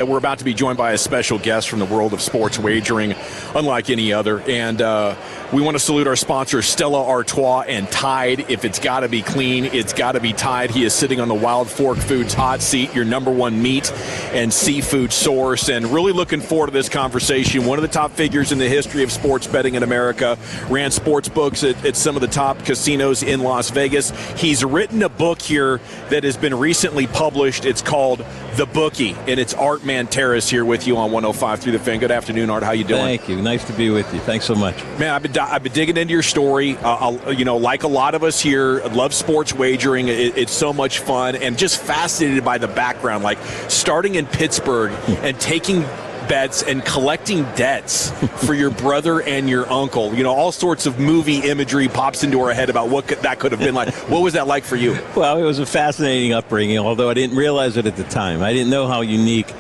We're about to be joined by a special guest from the world of sports wagering, unlike any other. And we want to salute our sponsors, Stella Artois and Tide. If it's got to be clean, it's got to be Tide. He is sitting on the Wild Fork Foods hot seat, your #1 meat and seafood source. And really looking forward to this conversation. One of the top figures in the history of sports betting in America. Ran sportsbooks at some of the top casinos in Las Vegas. He's written a book here that has been recently published. It's called The Bookie, and it's Art Manteris here with you on 105.3 The Fan. Good afternoon, Art. How you doing? Thank you. Nice to be with you. Thanks so much. Man, I've been digging into your story. Like a lot of us here, love sports wagering. It's so much fun, and just fascinated by the background, like starting in Pittsburgh and taking bets and collecting debts for your brother and your uncle. You know, all sorts of movie imagery pops into our head about what that could have been like. What was that like for you? Well, it was a fascinating upbringing, although I didn't realize it at the time. I didn't know how unique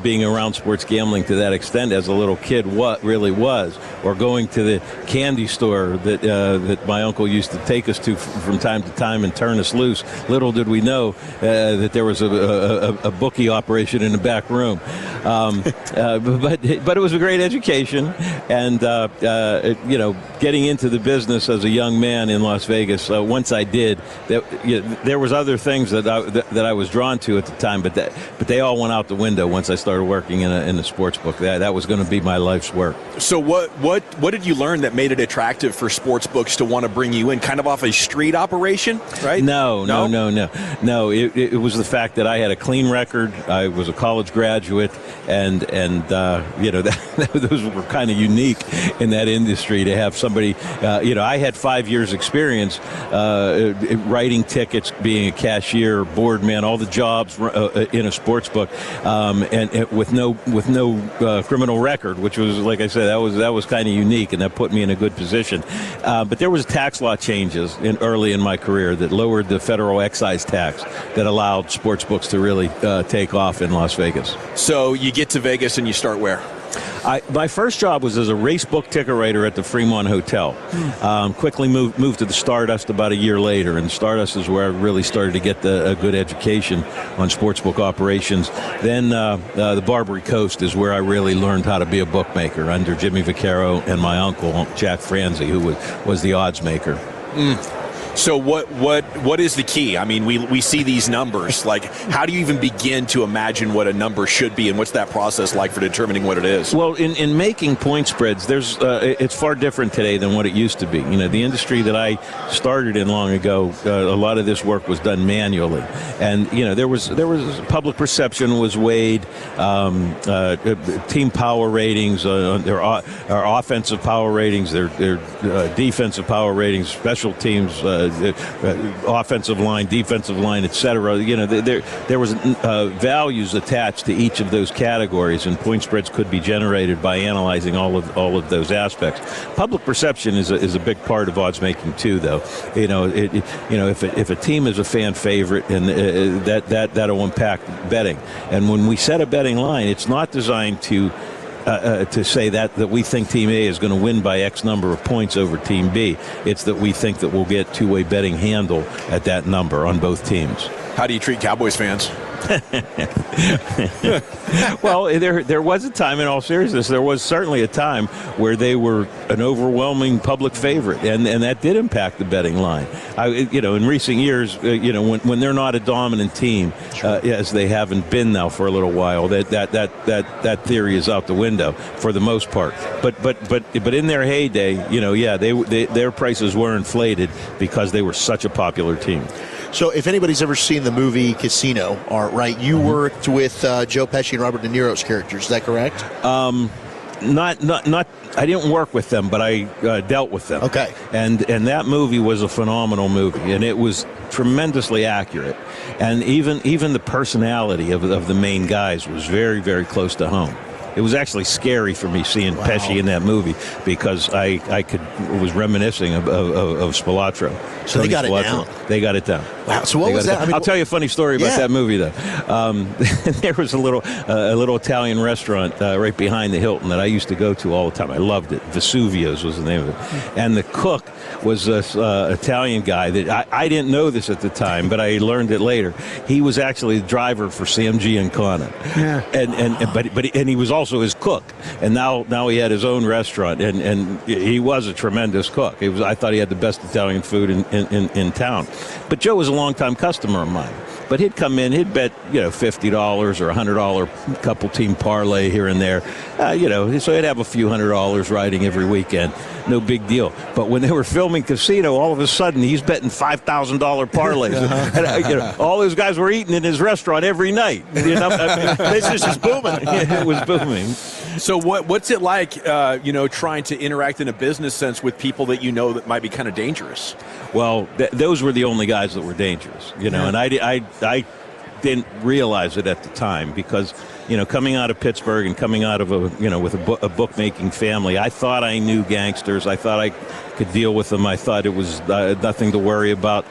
being around sports gambling to that extent as a little kid what really was, or going to the candy store that my uncle used to take us to from time to time and turn us loose. Little did we know that there was a bookie operation in the back room. But it was a great education, and getting into the business as a young man in Las Vegas. Once I did, there was other things that I was drawn to at the time, but they all went out the window once I started working in the sports book. That was going to be my life's work. So what did you learn that made it attractive for sports books to want to bring you in? Kind of off a street operation, right? No. It was the fact that I had a clean record. I was a college graduate, and those were kind of unique in that industry to have somebody. I had 5 years experience writing tickets, being a cashier, board man, all the jobs in a sports book, and with no criminal record, which was, like I said, that was kind of unique, and that put me in a good position. But there was tax law changes early in my career that lowered the federal excise tax that allowed sports books to really take off in Las Vegas. So you get to Vegas and you start where? My first job was as a race book ticket writer at the Fremont Hotel. Quickly moved to the Stardust about a year later, and Stardust is where I really started to get a good education on sportsbook operations. Then the Barbary Coast is where I really learned how to be a bookmaker under Jimmy Vaccaro and my uncle, Jack Franzi, who was the odds maker. So what is the key? I mean, we see these numbers. Like, how do you even begin to imagine what a number should be, and what's that process like for determining what it is? Well, in making point spreads, it's far different today than what it used to be. You know, the industry that I started in long ago, a lot of this work was done manually, and there was public perception was weighed, team power ratings, our offensive power ratings, their defensive power ratings, special teams. Offensive line, defensive line, etc. There was values attached to each of those categories, and point spreads could be generated by analyzing all of those aspects. Public perception is a big part of odds making too, though. If a team is a fan favorite, and that'll impact betting. And when we set a betting line, it's not designed to say that we think Team A is going to win by X number of points over Team B. It's that we think that we'll get two-way betting handle at that number on both teams. How do you treat Cowboys fans? Well, there was a time, in all seriousness, there was certainly a time where they were an overwhelming public favorite, and that did impact the betting line. In recent years, when they're not a dominant team, as they haven't been now for a little while, that theory is out the window for the most part. But in their heyday, their prices were inflated because they were such a popular team. So if anybody's ever seen the movie Casino, Art, right, you worked with Joe Pesci and Robert De Niro's characters, is that correct? Not. I didn't work with them, but I dealt with them. Okay. And that movie was a phenomenal movie, and it was tremendously accurate. And even the personality of the main guys was very, very close to home. It was actually scary for me seeing Pesci in that movie because I was reminiscing of Spilatro. So they got it down. They got it down. Wow. So what was that? I mean, I'll tell you a funny story about that movie, though. There was a little Italian restaurant right behind the Hilton that I used to go to all the time. I loved it. Vesuvio's was the name of it. And the cook was this Italian guy that I didn't know this at the time, but I learned it later. He was actually the driver for Sam Giancana. Yeah. And he was also his cook. And now he had his own restaurant, and he was a tremendous cook. I thought he had the best Italian food in town. But Joe was a longtime customer of mine. But he'd come in, he'd bet, $50 or $100 couple team parlay here and there. So he'd have a few $100 riding every weekend. No big deal. But when they were filming Casino, all of a sudden he's betting $5,000 parlays. And, all those guys were eating in his restaurant every night. Business is booming. It was booming. So what's it like, trying to interact in a business sense with people that that might be kind of dangerous? Well, those were the only guys that were dangerous, and I didn't realize it at the time because, coming out of Pittsburgh and coming out of with a bookmaking family, I thought I knew gangsters. I thought I could deal with them. I thought it was nothing to worry about.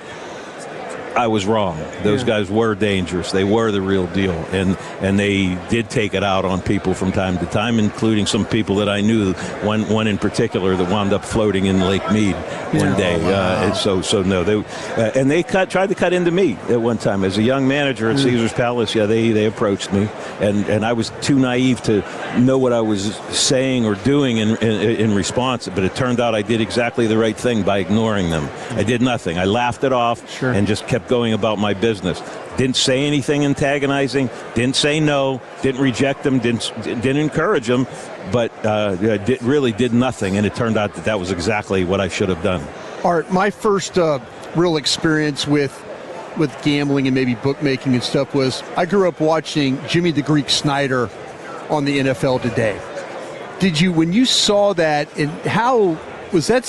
I was wrong. Those guys were dangerous. They were the real deal, and they did take it out on people from time to time, including some people that I knew. One in particular that wound up floating in Lake Mead one day. They tried to cut into me at one time as a young manager at Caesar's Palace. Yeah, they approached me, and I was too naive to know what I was saying or doing in response. But it turned out I did exactly the right thing by ignoring them. I did nothing. I laughed it off and just kept going about my business. Didn't say anything antagonizing, didn't say no, didn't reject them, didn't encourage them, but really did nothing, and it turned out that was exactly what I should have done. Art, my first real experience with gambling and maybe bookmaking and stuff was I grew up watching Jimmy the Greek Snyder on the NFL Today. When you saw that, and how was that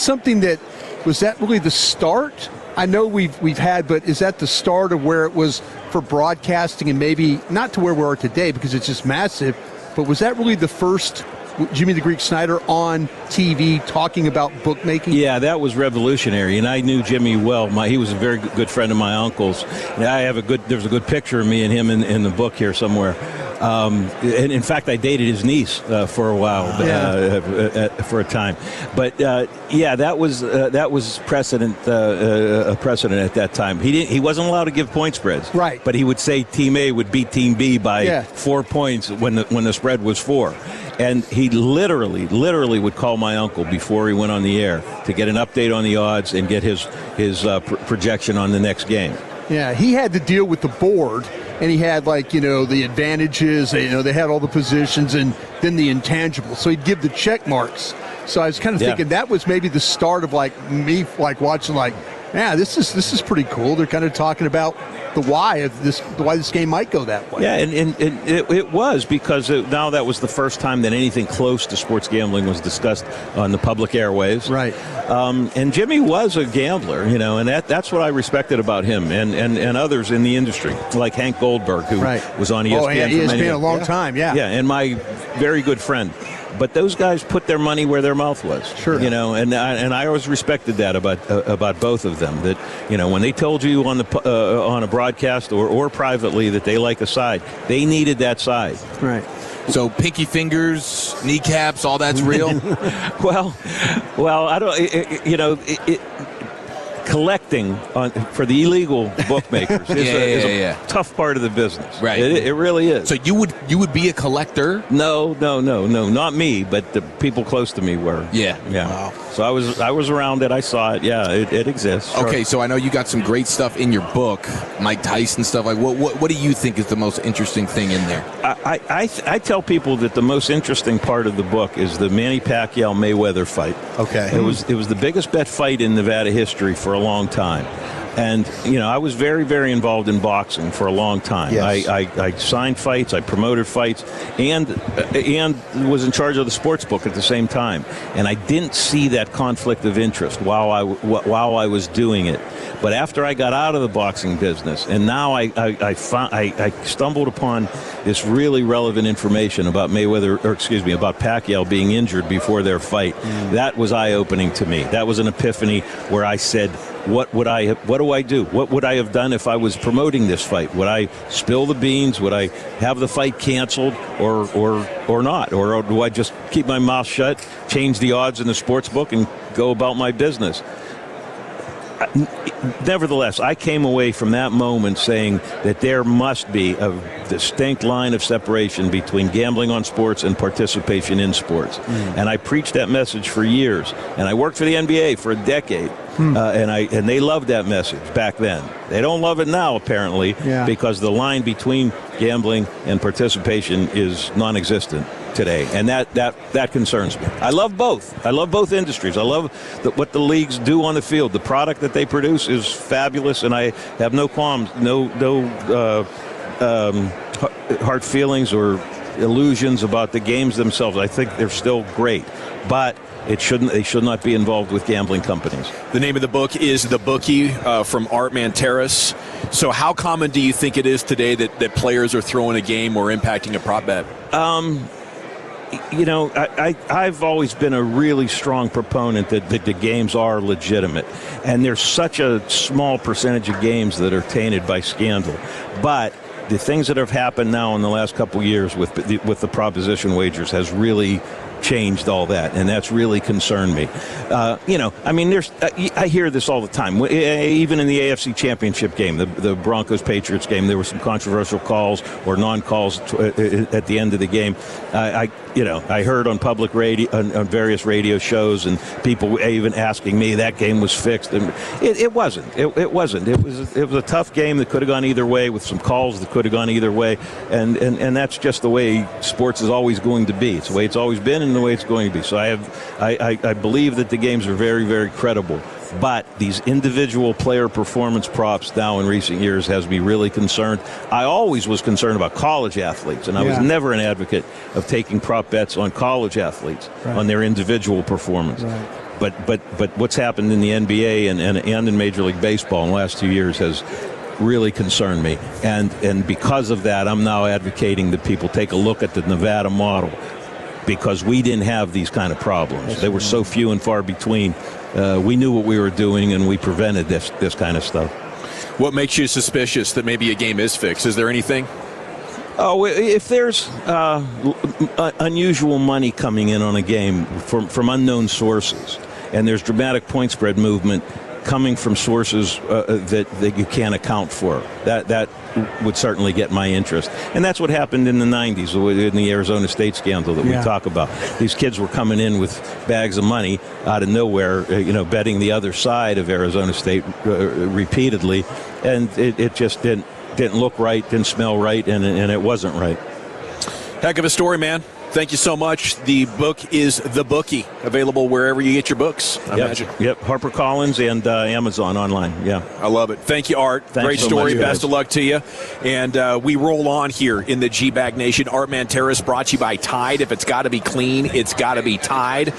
was that really the start? I know we've had, but is that the start of where it was for broadcasting and maybe not to where we are today because it's just massive, but was that really the first Jimmy the Greek Snyder on TV talking about bookmaking? Yeah, that was revolutionary, and I knew Jimmy well. He was a very good friend of my uncle's. And there's a good picture of me and him in the book here somewhere. And in fact, I dated his niece for a while, for a time. But that was precedent. A precedent at that time. He wasn't allowed to give point spreads. Right. But he would say Team A would beat Team B by 4 points when the spread was 4. And he literally would call my uncle before he went on the air to get an update on the odds and get his projection on the next game. Yeah, he had to deal with the board, and he had the advantages. They had all the positions, and then the intangibles. So he'd give the check marks. So I was kind of thinking that was maybe the start of me watching this is pretty cool. They're kind of talking about the why of this, why this game might go that way. Yeah, and it was because now that was the first time that anything close to sports gambling was discussed on the public airwaves. Right. And Jimmy was a gambler, and that's what I respected about him and others in the industry, like Hank Goldberg, who was on ESPN. Oh, yeah, ESPN a long time, yeah. Yeah, and my very good friend. But those guys put their money where their mouth was. Sure. And I always respected that about both of them. That when they told you on a broadcast or privately that they like a side, they needed that side. Right. So pinky fingers, kneecaps, all that's real. well, I don't. Collecting for the illegal bookmakers is a tough part of the business. Right. It really is. So you would be a collector? No, not me, but the people close to me were. Yeah. Wow. So I was around it. I saw it. Yeah, it exists. Okay, so I know you got some great stuff in your book, Mike Tyson stuff. What do you think is the most interesting thing in there? I tell people that the most interesting part of the book is the Manny Pacquiao Mayweather fight. Okay. It was the biggest bet fight in Nevada history for a long time. And, I was very, very involved in boxing for a long time. Yes. I signed fights, I promoted fights, and was in charge of the sports book at the same time. And I didn't see that conflict of interest while I was doing it. But after I got out of the boxing business, and now I stumbled upon this really relevant information about about Pacquiao being injured before their fight. That was eye-opening to me. That was an epiphany where I said, what do I do? What would I have done if I was promoting this fight? Would I spill the beans? Would I have the fight canceled or not? Or do I just keep my mouth shut, change the odds in the sports book, and go about my business? Nevertheless, I came away from that moment saying that there must be a distinct line of separation between gambling on sports and participation in sports. And I preached that message for years. And I worked for the NBA for a decade. And they loved that message back then. They don't love it now, apparently, because the line between gambling and participation is non-existent today, and that concerns me. I love both. I love both industries. I love what the leagues do on the field. The product that they produce is fabulous, and I have no qualms, no hard feelings or illusions about the games themselves. I think they're still great, but they should not be involved with gambling companies. The name of the book is The Bookie from Art Manteris. So how common do you think it is today that players are throwing a game or impacting a prop bet? I've always been a really strong proponent that the games are legitimate. And there's such a small percentage of games that are tainted by scandal. But the things that have happened now in the last couple of years with the proposition wagers has really changed all that, and that's really concerned me. I hear this all the time. Even in the AFC Championship game, the Broncos-Patriots game, there were some controversial calls or non-calls at the end of the game. I heard on public radio, on various radio shows, and people even asking me that game was fixed, and it wasn't. It wasn't. It was a tough game that could have gone either way, with some calls that could have gone either way, and that's just the way sports is always going to be. It's the way it's always been, and the way it's going to be. So I believe that the games are very, very credible. But these individual player performance props now in recent years has me really concerned. I always was concerned about college athletes, and I was never an advocate of taking prop bets on college athletes on their individual performance. Right. But what's happened in the NBA and in Major League Baseball in the last 2 years has really concerned me. And because of that, I'm now advocating that people take a look at the Nevada model, because we didn't have these kind of problems. They were so few and far between. We knew what we were doing, and we prevented this kind of stuff. What makes you suspicious that maybe a game is fixed? Is there anything? Oh, if there's unusual money coming in on a game from unknown sources, and there's dramatic point spread movement coming from sources that you can't account for, that would certainly get my interest. And that's what happened in the 90s in the Arizona State scandal that we talk about. These kids were coming in with bags of money out of nowhere, betting the other side of Arizona State repeatedly, and it just didn't look right, didn't smell right, and it wasn't right. Heck of a story, man. Thank you so much. The book is The Bookie, available wherever you get your books, I imagine. Yep, HarperCollins and Amazon online, I love it. Thank you, Art. Thanks Great so story. much, Best of luck to you. And we roll on here in the G-Bag Nation. Art Manteris brought to you by Tide. If it's got to be clean, it's got to be Tide.